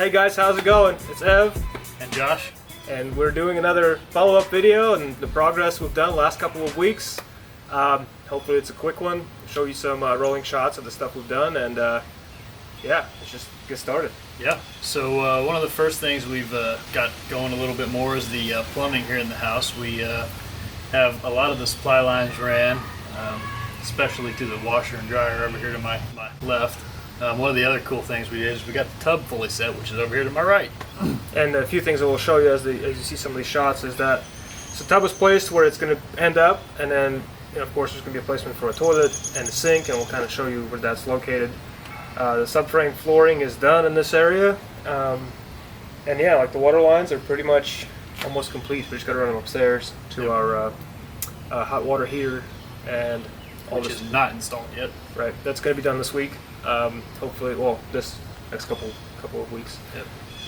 Hey guys, how's it going? It's Ev and Josh, and we're doing another follow-up video and the progress we've done last couple of weeks. Hopefully it's a quick one. Show you some rolling shots of the stuff we've done, and yeah, let's just get started. Yeah, so one of the first things we've got going a little bit more is the plumbing here in the house. We have a lot of the supply lines ran, especially to the washer and dryer over here to my left. One of the other cool things we did is we got the tub fully set, which is over here to my right. And a few things that we'll show you as you see some of these shots is that the tub is placed where it's going to end up, and then of course there's going to be a placement for a toilet and a sink, and we'll kind of show you where that's located. The subframe flooring is done in this area, and yeah, like the water lines are pretty much almost complete. We just got to run them upstairs to our hot water heater, and all which this is not installed yet. Right, that's going to be done this week. Hopefully, well, this next couple of weeks.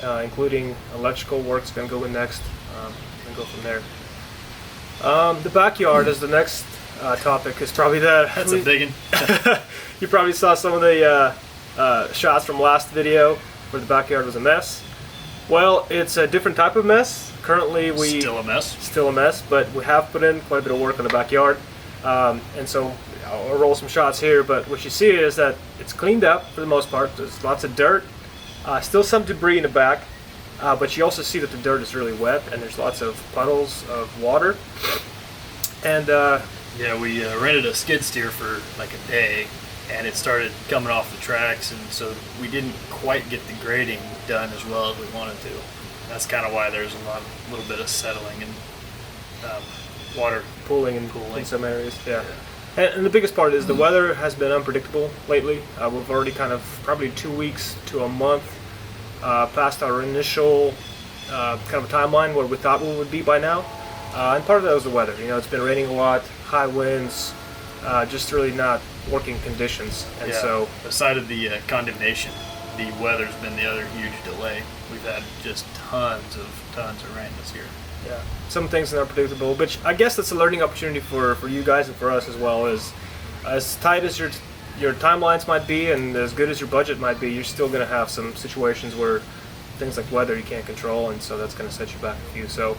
Yep. Including electrical work's going to go in next, and go from there. The backyard is the next topic. Is probably That's a big one. You probably saw some of the shots from last video where the backyard was a mess. Well, it's a different type of mess. Currently, still a mess, but we have put in quite a bit of work on the backyard, and so I'll roll some shots here. But what you see is that it's cleaned up for the most part. There's lots of dirt, still some debris in the back, but you also see that the dirt is really wet, and there's lots of puddles of water. And yeah, we rented a skid steer for like a day, and it started coming off the tracks, and so we didn't quite get the grading done as well as we wanted to. That's kind of why there's a little bit of settling and water pooling in some areas. Yeah. And the biggest part is the weather has been unpredictable lately. We've already kind of probably 2 weeks to a month past our initial kind of a timeline where we thought we would be by now. And part of that was the weather. You know, it's been raining a lot, high winds, just really not working conditions. And yeah, so, aside of the condemnation, the weather's been the other huge delay. We've had just tons of rain this year. Yeah, some things are unpredictable, which I guess that's a learning opportunity for you guys and for us as well. As tight as your timelines might be and as good as your budget might be, you're still going to have some situations where things like weather you can't control, and so that's going to set you back a few. So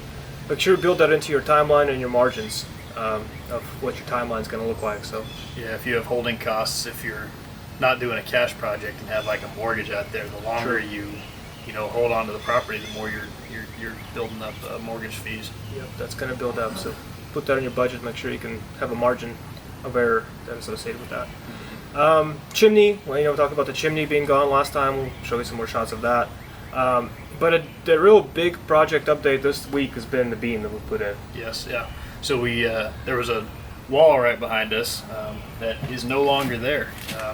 make sure you build that into your timeline and your margins of what your timeline is going to look like. So yeah, if you have holding costs, if you're not doing a cash project and have like a mortgage out there, the longer you hold on to the property, the more you're building up mortgage fees. Yep, that's going to build up. So put that in your budget. Make sure you can have a margin of error that's associated with that. Chimney. Well, we talked about the chimney being gone last time. We'll show you some more shots of that. But the real big project update this week has been the beam that we put in. Yes, yeah. So we there was a wall right behind us that is no longer there.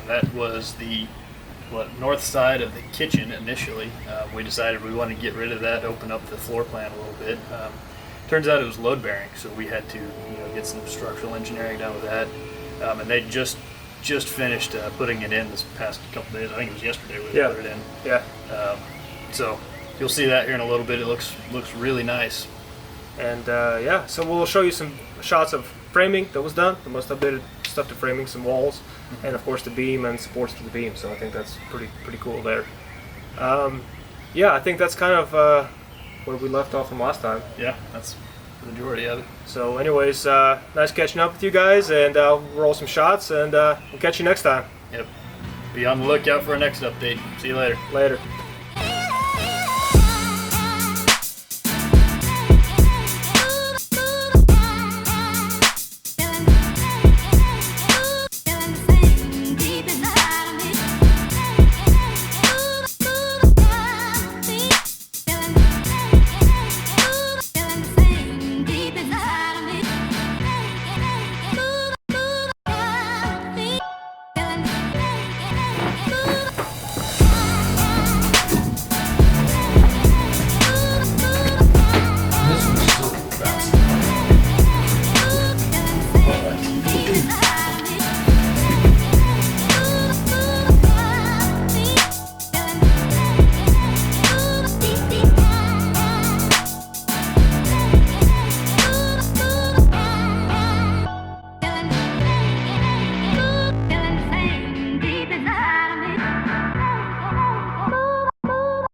That was the north side of the kitchen initially. We decided we wanted to get rid of that, open up the floor plan a little bit. Turns out it was load bearing, so we had to get some structural engineering done with that. And they just finished putting it in this past couple days. I think it was yesterday we put it in. Yeah. So you'll see that here in a little bit. It looks really nice. And yeah, so we'll show you some shots of framing that was done, the most updated stuff to framing, some walls, and of course the beam and supports for the beam. So I think that's pretty cool there. Yeah, I think that's kind of where we left off from last time. Yeah, that's the majority of it. So anyways, nice catching up with you guys, and I'll roll some shots, and we'll catch you next time. Yep. Be on the lookout for our next update. See you later. Later.